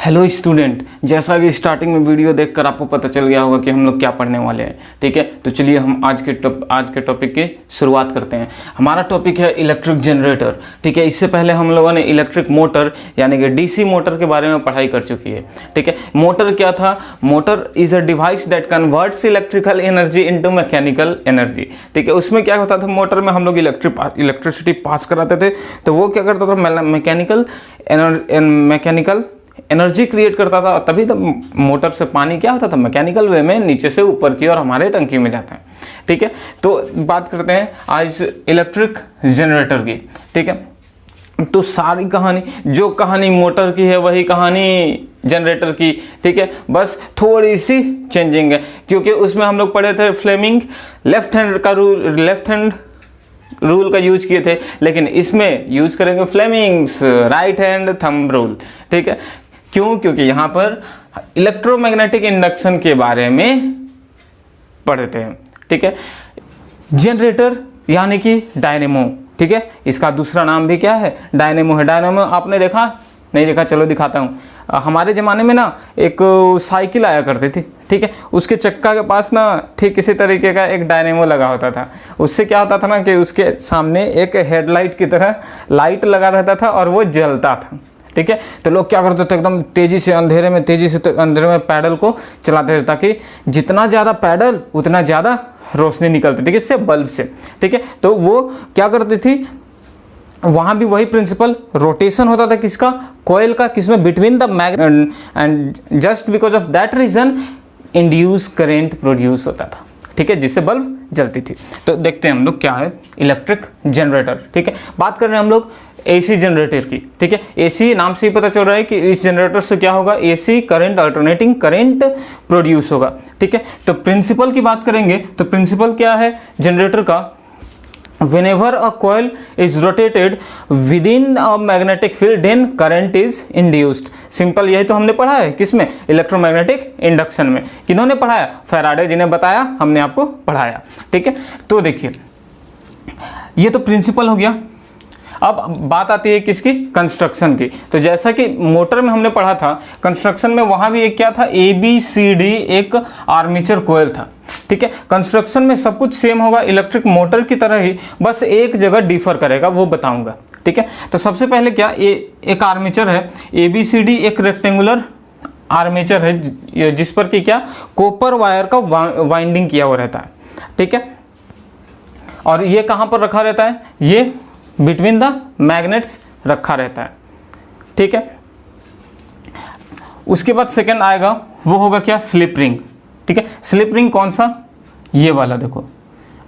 Hello student, जैसा कि starting में वीडियो देखकर आपको पता चल गया होगा कि हम लोग क्या पढ़ने वाले हैं। ठीक है, तो चलिए हम आज के टॉपिक की शुरुआत करते हैं। हमारा टॉपिक है इलेक्ट्रिक जनरेटर। ठीक है, इससे पहले हम लोगों ने इलेक्ट्रिक मोटर यानी कि डीसी मोटर के बारे में पढ़ाई कर चुकी है। ठीक है, मोटर क्या था? Motor is a device that converts electrical energy into mechanical energy. ठीक है, उसमें क्या होता था? मोटर में हम लोग इलेक्ट्रिसिटी पास कराते थे, तो वो क्या करता था? मैकेनिकल एनर्जी क्रिएट करता था। तभी तो मोटर से पानी क्या होता था? मैकेनिकल वे में नीचे से ऊपर की ओर हमारे टंकी में जाता है। ठीक है, तो बात करते हैं आज इलेक्ट्रिक जनरेटर की। ठीक है, तो सारी कहानी, जो कहानी मोटर की है वही कहानी जनरेटर की। ठीक है, बस थोड़ी सी चेंजिंग है, क्योंकि उसमें हम लोग पढ़े थे फ्लेमिंग लेफ्ट हैंड रूल का यूज किए थे, लेकिन इसमें यूज करेंगे Fleming's right hand thumb rule. ठीक है, क्यों? क्योंकि यहाँ पर इलेक्ट्रोमैग्नेटिक इंडक्शन के बारे में पढ़ते हैं। ठीक है, जनरेटर यानी कि डायनेमो। ठीक है, इसका दूसरा नाम भी क्या है? डायनेमो है। डायनेमो आपने देखा? नहीं देखा? चलो दिखाता हूँ। हमारे ज़माने में ना एक साइकिल आया करती थी। ठीक है, उसके चक्का के पास ना ठीक इसी तरीके का एक डायनेमो लगा होता था। उससे क्या होता था ना कि उसके सामने एक हेडलाइट की तरह लाइट लगा रहता था और वो जलता था। ठीक है, तो लोग क्या करते थे? एकदम तेज़ी से अंधेरे में पैडल को चलाते थे, ताकि जितना ज़्यादा पैडल उतना ज़्यादा रोशनी निकलती थी किससे? बल्ब से। ठीक है, तो वो क्या करती थी? वहाँ भी वही प्रिंसिपल, रोटेशन होता था किसका? कोयल का। किसमें? Between the magnet, and just because of that reason induce current produce होता था। ठीक है, जिससे बल्ब जलती थी। तो देखते हैं हम लोग क्या है इलेक्ट्रिक जनरेटर। ठीक है, बात कर रहे हैं हम लोग एसी जनरेटर की। ठीक है, एसी नाम से ही पता चल रहा है कि इस जनरेटर से क्या होगा? AC current, alternating current produce होगा। ठीक है, तो प्रिंसिपल की बात करेंगे तो प्रिंसिपल क्या है जनरेटर का? Whenever a coil is rotated within a magnetic field, then current is induced. Simple, यही तो हमने पढ़ा है किसमें? इलेक्ट्रोमैग्नेटिक इंडक्शन में। किन्होंने पढ़ाया? फैराडे जी ने बताया, हमने आपको पढ़ाया। ठीक है, तो देखिए ये तो प्रिंसिपल हो गया। अब बात आती है किसकी? कंस्ट्रक्शन की। तो जैसा कि मोटर में हमने पढ़ा था, कंस्ट्रक्शन में वहाँ भी एक क्या था? ABCD एक आर्मेचर कोयल था। ठीक है, कंस्ट्रक्शन में सब कुछ सेम होगा इलेक्ट्रिक मोटर की तरह ही, बस एक जगह डिफर करेगा, वो बताऊंगा। ठीक है, तो सबसे पहले क्या, एक आर्मेचर है ABCD, एक रेक्टेंगुलर आर्मेचर है जिस पर कि क्या? कॉपर वायर का वाइंडिंग किया हुआ रहता है। ठीक है, और ये कहाँ पर रखा रहता है? ये बिटवीन द मैग्नेट्स रखा रहता है। ठीक है, उसके बाद सेकंड आएगा, वो होगा क्या? Slip ring. ठीक है, स्लिप रिंग कौन सा? ये वाला देखो,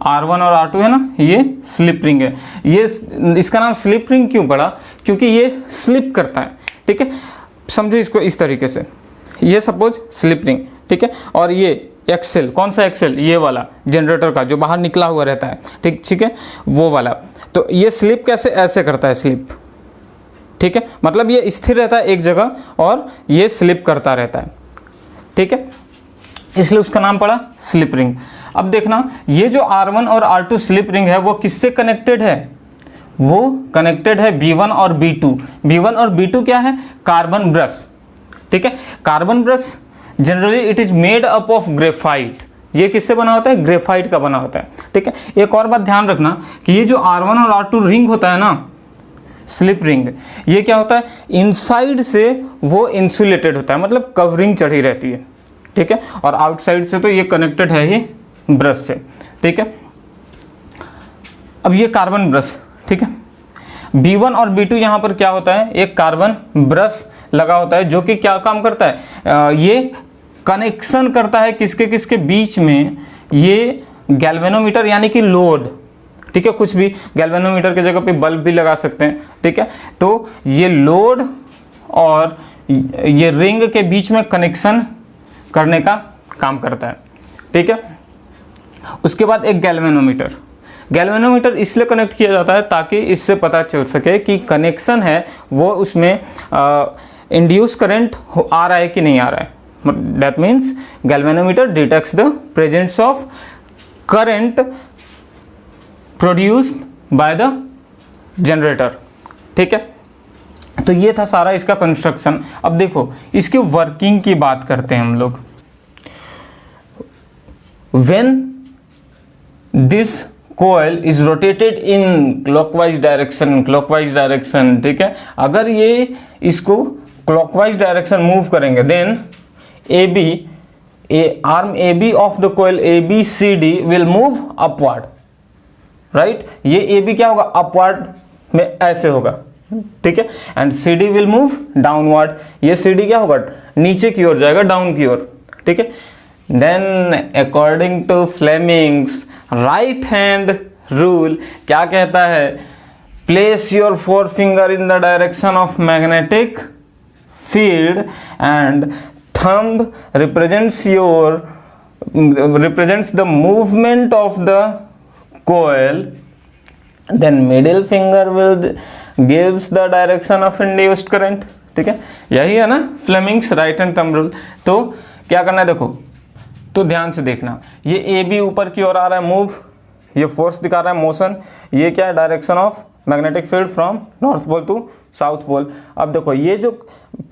R1 और R2 है ना, ये स्लिप रिंग है। ये इसका नाम स्लिप रिंग क्यों पड़ा? क्योंकि ये स्लिप करता है। ठीक है, समझो इसको इस तरीके से, ये सपोज स्लिप रिंग। ठीक है, और ये एक्सेल, कौन सा एक्सेल? ये वाला जनरेटर का जो बाहर निकला हुआ रहता है। ठीक है, वो वाला। तो ये स्लिप कैसे? ऐसे करता है स्लिप। ठीक है, मतलब ये स्थिर रहता है एक जगह और ये स्लिप करता रहता है। ठीक है, इसलिए उसका नाम पड़ा स्लिप रिंग। अब देखना, ये जो R1 और R2 स्लिप रिंग है वो किससे कनेक्टेड है? वो कनेक्टेड है B1 और B2। B1 और B2 क्या है? Carbon brush. ठीक है, carbon brush generally it is made up of graphite. ये किससे बना होता है? ग्रेफाइट का बना होता है। ठीक है, एक और बात ध्यान रखना कि ये जो R1 और R2 रिंग होता है ना, स्लिप रिंग, ये क्या होता है? इनसाइड से वो इंसुलेटेड होता है, मतलब कवरिंग चढ़ी रहती है। ठीक है, और आउटसाइड से तो ये कनेक्टेड है ही ब्रश से। ठीक है, अब ये कार्बन ब्रश। ठीक है, B1 और B2 यहाँ पर क्या होता है? एक कार्बन ब्रश लगा होता है जो कि क्या काम करता है? ये कनेक्शन करता है किसके किसके बीच में? ये गैल्वेनोमीटर यानी कि लोड। ठीक है, कुछ भी गैल्वेनोमीटर की जगह पे बल्ब भी लगा सकते हैं। ठीक है, तो ये लोड और ये रिंग के बीच में कनेक्शन करने का काम करता है। ठीक है, उसके बाद एक गैल्वेनोमीटर। गैल्वेनोमीटर इसलिए कनेक्ट किया जाता है ताकि इससे पता चल सके कि कनेक्शन है वो उसमें इंड्यूस करंट आ रहा है कि नहीं आ रहा है। That means galvanometer detects the presence of current produced by the generator. ठीक है, तो ये था सारा इसका कंस्ट्रक्शन। अब देखो इसकी वर्किंग की बात करते हैं हम लोग। When this coil is rotated in clockwise direction, ठीक है, अगर ये इसको क्लॉकवाइज डायरेक्शन मूव करेंगे, then arm A B of the coil ABCD will move upward, right. ये AB क्या होगा, अपवर्ड में ऐसे होगा, ठीक है, and CD will move downward, ये CD क्या होगा, नीचे की ओर जाएगा, डाउन की ओर, ठीक है। Then according to Fleming's right hand rule क्या कहता है, place your forefinger in the direction of magnetic field and thumb represents the movement of the coil, then middle finger will gives the direction of induced current, ठीक है, यही है ना Fleming's right hand thumb rule. तो क्या करना है, देखो तो ध्यान से देखना, ये AB ऊपर की ओर आ रहा है मूव, ये फोर्स दिखा रहा है मोशन, ये क्या है direction of magnetic field from north pole to south pole. अब देखो ये जो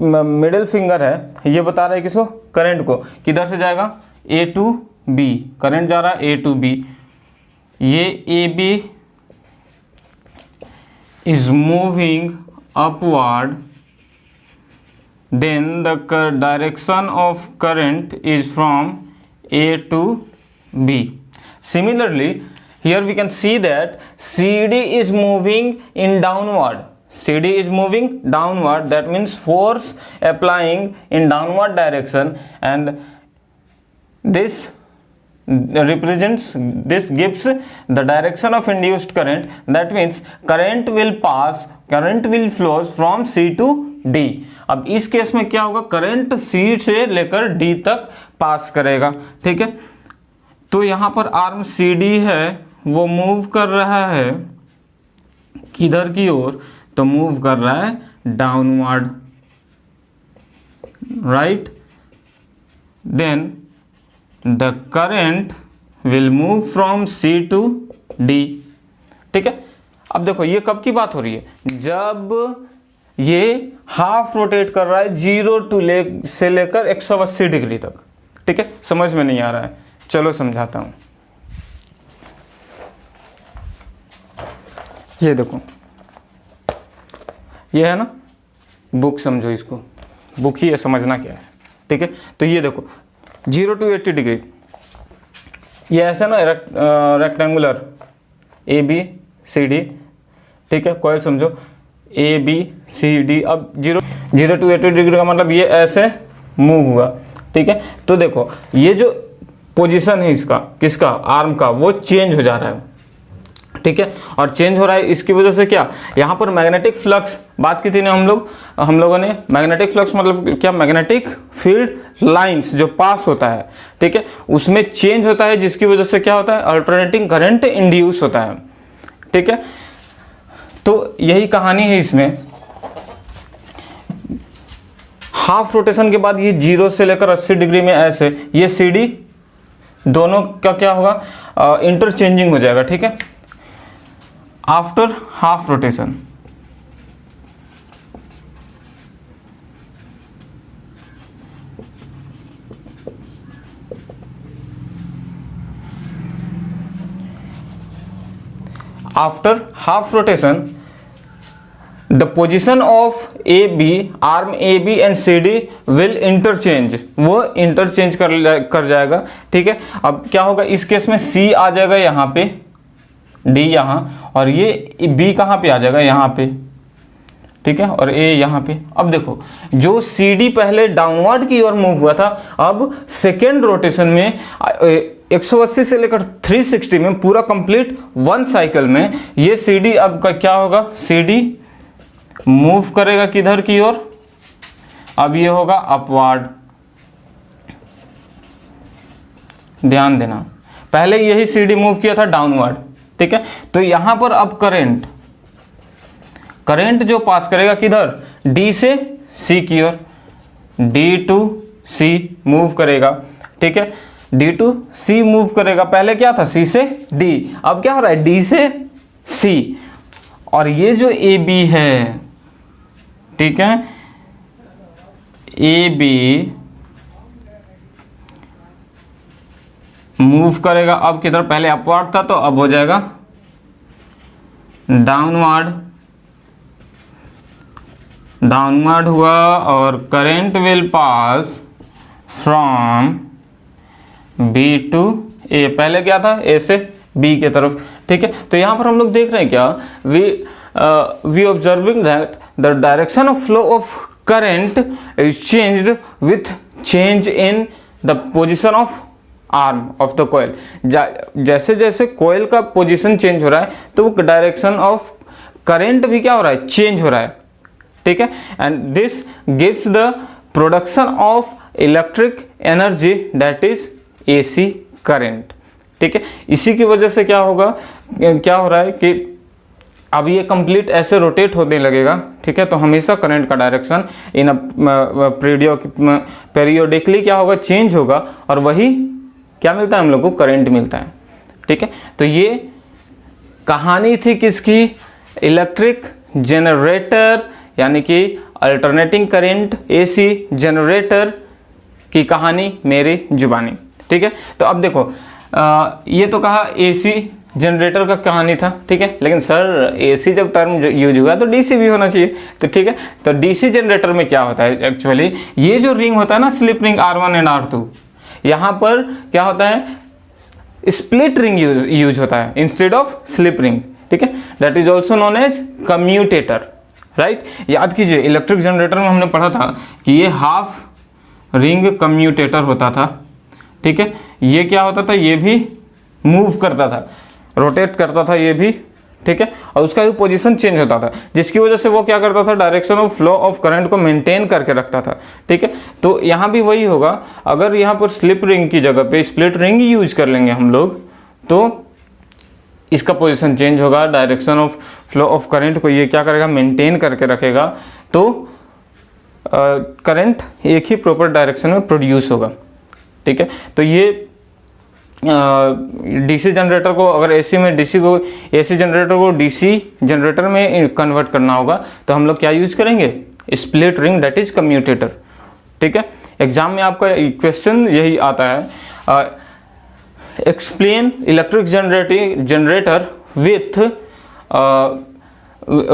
मिडिल फिंगर है ये बता रहा है किसको, करंट को, किधर से जाएगा A to B, करंट जा रहा है A to B, ये AB is moving upward, then the direction of current is from A to B. Similarly, here we can see that CD is moving in downward. CD is moving downward. That means force applying in downward direction, and this gives the direction of induced current. That means current will flows from C to D. अब इस case में क्या होगा, current C से लेकर D तक पास करेगा, ठीक है। तो यहां पर आर्म CD है वो मूव कर रहा है किधर की ओर, तो मूव कर रहा है downward, right. Then the current will move from C to D, ठीक है। अब देखो ये कब की बात हो रही है, जब ये हाफ रोटेट कर रहा है 0 से लेकर 180 डिग्री तक, ठीक है। समझ में नहीं आ रहा है, चलो समझाता हूं। ये देखो ये है ना बुक, समझो इसको, बुक ही है, समझना क्या है, ठीक है। तो ये देखो 0 to 80 डिग्री, ये ऐसा ना रेक्टेंगुलर ABCD, ठीक है, कॉइल समझो ABCD। अब 0 to 80 डिग्री का मतलब ये ऐसे मूव हुआ, ठीक है। तो देखो ये जो पोजीशन है इसका, किसका, आर्म का, वो चेंज हो जा रहा है, ठीक है। और चेंज हो रहा है इसकी वजह से क्या, यहाँ पर मैग्नेटिक फ्लक्स बात की थी ना हम लोगों ने, मैग्नेटिक फ्लक्स मतलब क्या, मैग्नेटिक फील्ड लाइंस जो पास होता है, ठीक है, उसमें चेंज होता है, जिसकी वजह से क्या होता है, अल्टरनेटिंग करंट इंड्यूस होता है, ठीक है। तो यही कहानी है इसमें। हाफ रोटेशन के बाद ये 0 से लेकर 80 डिग्री में ऐसे ये CD दोनों का क्या होगा, इंटरचेंजिंग हो जाएगा, ठीक है, after half rotation. After half rotation the position of AB, arm AB and CD will interchange, वो इंटरचेंज कर जाएगा, ठीक है। अब क्या होगा इस केस में, C आ जाएगा यहाँ पे, D यहाँ, और ये B कहाँ पे आ जाएगा, यहाँ पे, ठीक है, और A यहाँ पे। अब देखो जो CD पहले डाउनवर्ड की ओर मूव हुआ था, अब सेकेंड रोटेशन में 180 से लेकर 360 में पूरा कंप्लीट 1 साइकिल में ये CD अब का क्या होगा, CD मूव करेगा किधर की ओर, अब ये होगा अपवर्ड। ध्यान देना, पहले यही CD मूव किया था डाउनवर्ड, ठीक है। तो यहां पर अब करंट जो पास करेगा किधर, D से C की ओर, D to C मूव करेगा, ठीक है, D to C मूव करेगा। पहले क्या था, C से D, अब क्या हो रहा है, D से C। और ये जो AB है ठीक है, ए बी मूव करेगा, अब किधर, पहले अपवर्ड था तो अब हो जाएगा डाउनवर्ड हुआ, और current will pass from B to A, पहले क्या था, ए से बी की तरफ, ठीक है। तो यहाँ पर हम लोग देख रहे हैं क्या, we observing that the direction of flow of current is changed with change in the position of arm of the coil. जैसे जैसे कोयल का पोजीशन चेंज हो रहा है तो वो डायरेक्शन ऑफ करंट भी क्या हो रहा है, चेंज हो रहा है, ठीक है। And this gives the production of electric energy that is AC current, ठीक है। इसी की वजह से क्या होगा, क्या हो रहा है कि अब ये कंप्लीट ऐसे रोटेट होने लगेगा, ठीक है। तो हमेशा करंट का डायरेक्शन इन पेरियोडिकली क्या होगा, चेंज होगा, और वही क्या मिलता है हम लोग को, करंट मिलता है, ठीक है। तो ये कहानी थी किसकी, इलेक्ट्रिक जनरेटर यानी कि अल्टरनेटिंग करंट एसी जनरेटर की कहानी मेरी जुबानी, ठीक है। तो अब देखो ये तो कहा एसी जनरेटर का कहानी था, ठीक है, लेकिन सर एसी जब टर्म यूज हुआ तो डीसी भी होना चाहिए, तो ठीक है। तो डीसी जनरेटर में क्या होता है, एक्चुअली ये जो रिंग होता है ना, slip ring R1 and R2, यहाँ पर क्या होता है, स्प्लिट रिंग यूज होता है इंस्टेड ऑफ स्लिप रिंग, ठीक है। That is also known as commutator, right. याद कीजिए इलेक्ट्रिक जनरेटर में हमने पढ़ा था कि ये हाफ रिंग कम्यूटेटर होता था, ठीक है। ये क्या होता था, ये भी मूव करता था, रोटेट करता था ये भी, ठीक है, और उसका भी पोजीशन चेंज होता था, जिसकी वजह से वो क्या करता था, direction of flow of current को मेंटेन करके रखता था, ठीक है। तो यहाँ भी वही होगा, अगर यहाँ पर स्लिप रिंग की जगह पे स्प्लिट रिंग यूज कर लेंगे हम लोग, तो इसका पोजीशन चेंज होगा, direction of flow of current को ये क्या करेगा, मेंटेन करके रखेगा, तो करंट एक ही प्रॉपर डायरेक्शन में प्रोड्यूस होगा, ठीक है। तो ये डीसी जनरेटर को अगर एसी जनरेटर को डीसी जनरेटर में कन्वर्ट करना होगा तो हम लोग क्या यूज करेंगे, split ring that is commutator, ठीक है। एग्जाम में आपका क्वेश्चन यही आता है, explain electric generator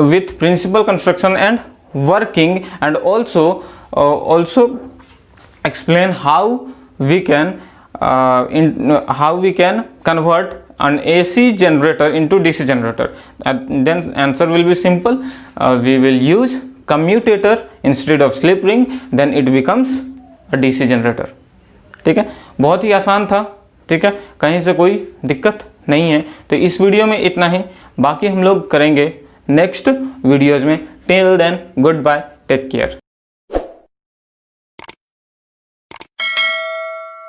with principle construction and working, and also explain how we can convert an AC generator into DC generator. And then answer will be simple. We will use commutator instead of slip ring, then it becomes a DC generator. ठीक है, बहुत ही आसान था, ठीक है, कहीं से कोई दिक्कत नहीं है। तो इस वीडियो में इतना ही, बाकी हम लोग करेंगे नेक्स्ट वीडियोज़ में। Till then goodbye, take care.